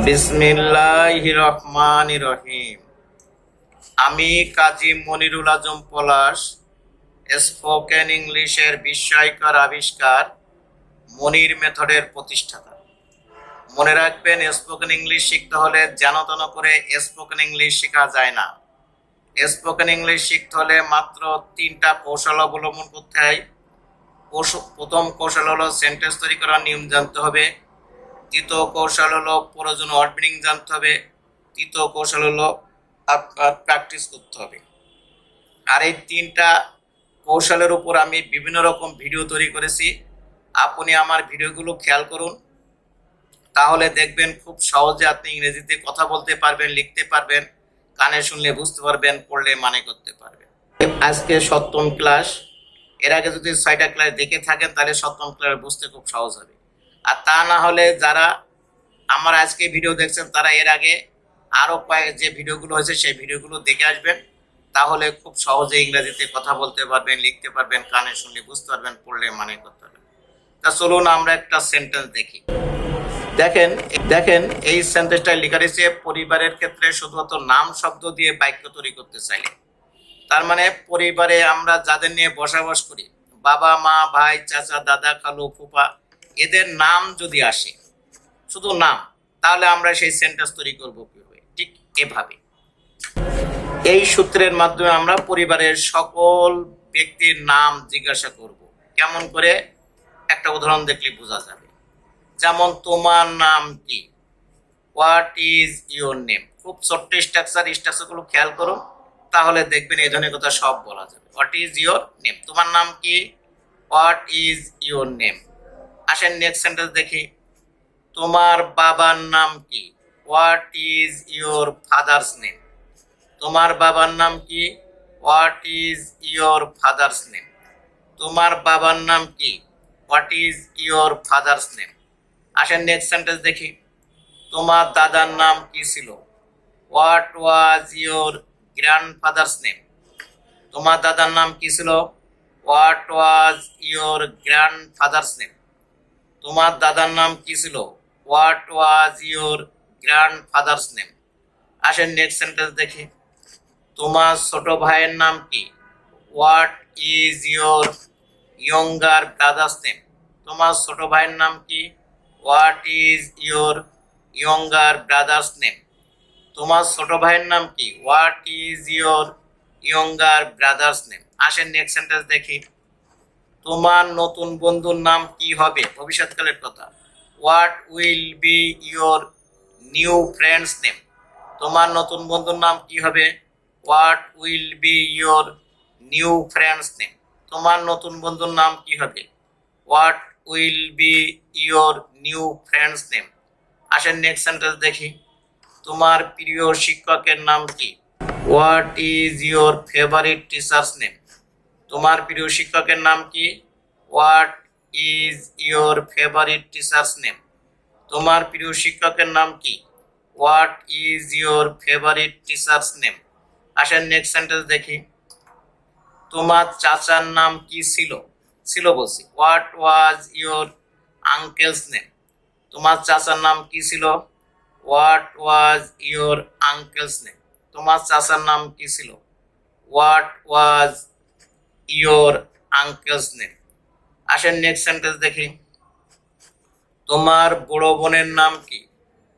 বিসমিল্লাহির রহমানির রহিম। আমি কাজী মনিরুল আজম পলাশ, স্পোকেন ইংলিশের বিস্ময়কর আবিষ্কার মনির মেথডের প্রতিষ্ঠাতা। মনে রাখবেন, স্পোকেন ইংলিশ শিখতে হলে যেন তেন করে স্পোকেন ইংলিশ শেখা যায় না। স্পোকেন ইংলিশ শিখতে হলে মাত্র 3টা কৌশল অবলম্বন করতে হয়। প্রথম কৌশল হলো সেন্টেন্স তৈরি করার নিয়ম জানতে হবে। দ্বিতীয় কৌশল হলো প্রয়োজনীয় ওয়ার্ড মিনিং জানতে হবে। তৃতীয় কৌশল হলো আপনার প্র্যাকটিস করতে হবে। আর এই 3টা কৌশলের উপর আমি বিভিন্ন রকম ভিডিও তৈরি করেছি। আপনি আমার ভিডিওগুলো খেয়াল করুন, তাহলে দেখবেন খুব সহজে আপনি ইংরেজিতে কথা বলতে পারবেন, লিখতে পারবেন, কানে শুনলে বুঝতে পারবেন, পড়লে মানে করতে পারবেন। আজকে 7ম ক্লাস। এর আগে যদি 6টা ক্লাস দেখে থাকেন তাহলে 7ম ক্লাস বুঝতে খুব সহজ হবে। আর তা না হলে যারা আমার আজকে ভিডিও দেখছেন তারা এর আগে আরো যে ভিডিওগুলো হয়েছে সেই ভিডিওগুলো দেখে আসবেন, তাহলে খুব সহজে ইংরেজিতে কথা বলতে পারবেন, লিখতে পারবেন, কানে শুনলে বুঝতে পারবেন, পড়লে মানে করতে পারবেন। তা চলুন আমরা একটা সেন্টেন্স দেখি। দেখেন দেখেন এই সেন্টেন্সটা লেখা রয়েছে পরিবারের ক্ষেত্রে শুধুমাত্র নাম শব্দ দিয়ে বাক্য তৈরি করতে চাইলে। তার মানে পরিবারে আমরা যাদের নিয়ে বসবাস করি, বাবা মা ভাই চাচা দাদা খালু ফুপা, এদের নাম যদি আসে, শুধু নাম, তাহলে আমরা সেই সেন্টেন্স তৈরি করবো কিভাবে? ঠিক এভাবে। এই সূত্রের মাধ্যমে আমরা পরিবারের সকল ব্যক্তির নাম জিজ্ঞাসা করব। কেমন করে? একটা উদাহরণ দেখলে বোঝা যাবে। যেমন, তোমার নাম কি? What is your name? খুব ছোট্ট স্ট্রাকচারগুলো খেয়াল করুন, তাহলে দেখবেন এই ধরনের কথা সব বলা যাবে। What is your name? তোমার নাম কি? What is your name? আসেন নেক্সট সেন্টেন্স দেখি। তোমার বাবার নাম কি? What is your father's name? তোমার বাবার নাম কি? What is your father's name? তোমার বাবার নাম কি? What is your father's name? আসেন নেক্সট সেন্টেন্স দেখি। তোমার দাদার নাম কি ছিল? What was your grandfathers name? তোমার দাদার নাম কি ছিল? What was your grandfathers name? তোমার দাদার নাম কি ছিল? What was your grandfathers name? আসেন নেক্সট সেন্টেন্স দেখি। তোমার ছোট ভাইয়ের নাম কি? What is your younger brothers name? তোমার ছোট ভাইয়ের নাম কি? What is your younger brothers name? তোমার ছোট ভাইয়ের নাম কি? What is your younger brothers name? আসেন নেক্সট সেন্টেন্স দেখি। তোমার নতুন বন্ধুর নাম কি হবে? ভবিষ্যৎকালের কথা। What will B your new friends name? তোমার নতুন বন্ধুর নাম কি হবে? What will B your new friends name? তোমার নতুন বন্ধুর নাম কি হবে? What will B your new friends name? আসেন নেক্সট সেন্টেন্স দেখি। তোমার প্রিয় শিক্ষকের নাম কি? What is your favourite teachers name? তোমার প্রিয় শিক্ষকের নাম কি? What is your favourite teachers name? তোমার প্রিয় শিক্ষকের নাম কি? What is your favourite teachers name? আসেন নেক্সট সেন্টেন্স দেখি। তোমার চাচার নাম কি ছিল? ছিল বলছি। What was your uncle's name? তোমার চাচার নাম কি ছিল? What was your uncle's name? তোমার চাচার নাম কি ছিল? What was your uncle's name? আসেন নেক্সট সেন্টেন্স দেখি। তোমার বড় বোনের নাম কি?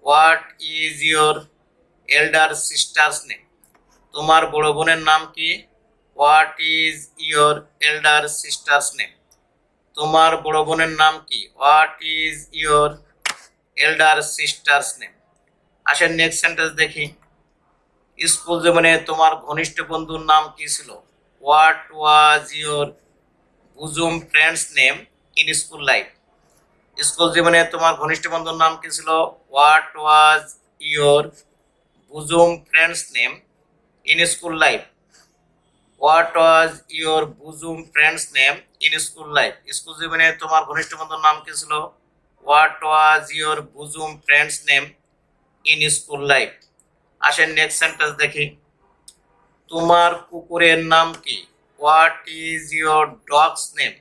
What is your এল্ডার sisters name? তোমার বড় বোনের নাম কি? What is your এল্ডার sisters name? তোমার বড় বোনের নাম কি? What is your এল্ডার sisters name? আসেন নেক্সট সেন্টেন্স দেখি। স্কুল জীবনে তোমার ঘনিষ্ঠ বন্ধুর নাম কি ছিল? What was your bosom friends name in school life? School জীবনে তোমার ঘনিষ্ঠ বন্ধুর নাম কি ছিল? What was your bosom friends name in school life? What was your bosom friends name in school life? School জীবনে তোমার ঘনিষ্ঠ বন্ধুর নাম কি ছিল? What was your bosom friends name in school life? আসেন নেক্সট সেন্টেন্স দেখি। তোমার কুকুরের নাম কি? What is your dogs name?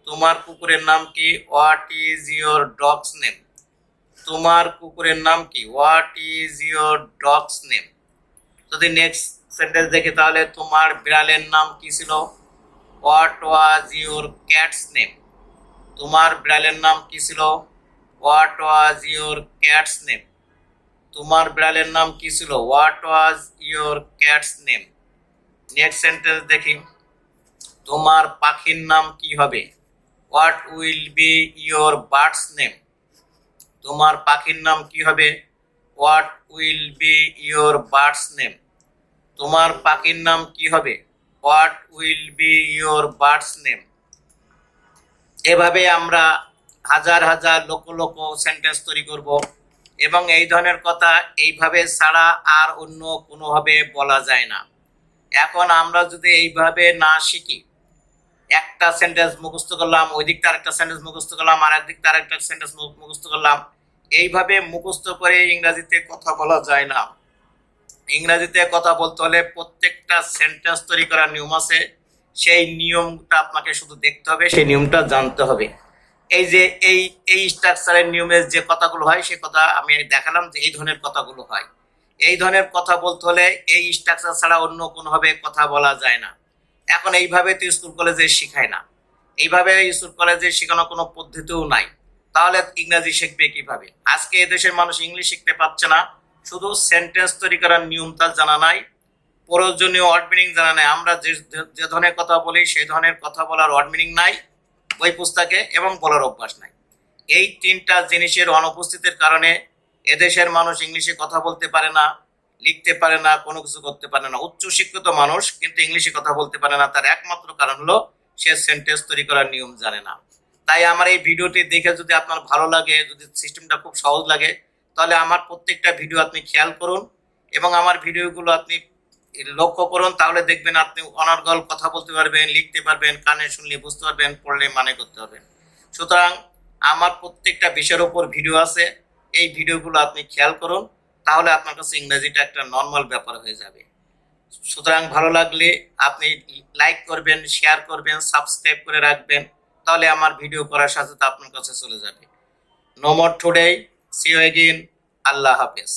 তোমার কুকুরের নাম কি? What is your dogs name? তোমার কুকুরের নাম কি? What is your dog's name? যদি নেক্সট সেন্টেন্স দেখি তাহলে তোমার বিড়ালের নাম কি ছিল? What was your cat's name? তোমার বিড়ালের নাম কি ছিল? What was your cat's name? তোমার বিড়ালের নাম কি ছিল? What was your cat's name? Next sentence দেখি, তোমার পাখির নাম কি হবে? What will be your bird's name? তোমার পাখির নাম কি হবে? What will be your bird's name? তোমার পাখির নাম কি হবে? What will be your bird's name? এভাবে আমরা হাজার হাজার লক্ষ লক্ষ সেন্টেন্স তৈরি করব এবং এই ধরনের কথা এইভাবে ছাড়া আর অন্য কোনোভাবে বলা যায় না। এখন আমরা যদি এইভাবে না শিখি, একটা সেন্টেন্স মুখস্থ করলাম, ওই দিক তার একটা সেন্টেন্স মুখস্থ করলাম, আর একদিক তার একটা সেন্টেন্স মুখস্থ করলাম, এইভাবে মুখস্থ করে ইংরেজিতে কথা বলা যায় না। ইংরেজিতে কথা বলতে হলে প্রত্যেকটা সেন্টেন্স তৈরি করার নিয়ম আছে, সেই নিয়মটা আপনাকে শুধু দেখতে হবে, সেই নিয়মটা জানতে হবে। এই যে এই স্ট্রাকচারের নিয়মের যে কথাগুলো হয় সে কথা আমি দেখালাম যে এই ধরনের কথাগুলো হয়। এই ধরনের কথা বলতে হলে এই স্ট্রাকচার ছাড়া অন্য কোনোভাবে কথা বলা যায় না। এখন এইভাবে তো স্কুল কলেজে শেখায় না, এইভাবে স্কুল কলেজে শেখানো কোনো পদ্ধতিও নাই, তাহলে ইংরেজি শিখবে কিভাবে? আজকে এদেশের মানুষ ইংলিশ শিখতে পারছে না, শুধু সেন্টেন্স তৈরি করার নিয়ম তার জানা নাই, প্রয়োজনীয় ওয়ার্ড মিনিং জানা নাই। আমরা যে ধরনের কথা বলি সেই ধরনের কথা বলার ওয়ার্ড মিনিং নাই বই পুস্তকে, এবং বলার অভ্যাস নাই। এই তিনটা জিনিসের অনুপস্থিতির কারণে এদেশের মানুষ ইংলিশে কথা বলতে পারে না, লিখতে পারে না, কোনো কিছু করতে পারে না। উচ্চ শিক্ষিত মানুষ কিন্তু ইংলিশে কথা বলতে পারে না, তার একমাত্র কারণ হলো সে সেন্টেন্স তৈরি করার নিয়ম জানে না। তাই আমার এই ভিডিওটি দেখে যদি আপনার ভালো লাগে, যদি সিস্টেমটা খুব সহজ লাগে, তাহলে আমার প্রত্যেকটা ভিডিও আপনি খেয়াল করুন এবং আমার ভিডিওগুলো আপনি লক্ষ্য করুন, তাহলে দেখবেন আপনি অনর্গল কথা বলতে পারবেন, লিখতে পারবেন, কানে শুনলে বুঝতে পারবেন, পড়লে মানে করতে পারবেন। সুতরাং আমার প্রত্যেকটা বিষয়ের উপর ভিডিও আছে, এই ভিডিওগুলো আপনি খেয়াল করুন, তাহলে আপনার কাছে ইংরেজিটা একটা নর্মাল ব্যাপার হয়ে যাবে। সুতরাং ভালো লাগলে আপনি লাইক করবেন, শেয়ার করবেন, সাবস্ক্রাইব করে রাখবেন, তাহলে আমার ভিডিও করার সাথে সাথে আপনার কাছে চলে যাবে। No more today, see you again, আল্লাহ হাফেজ।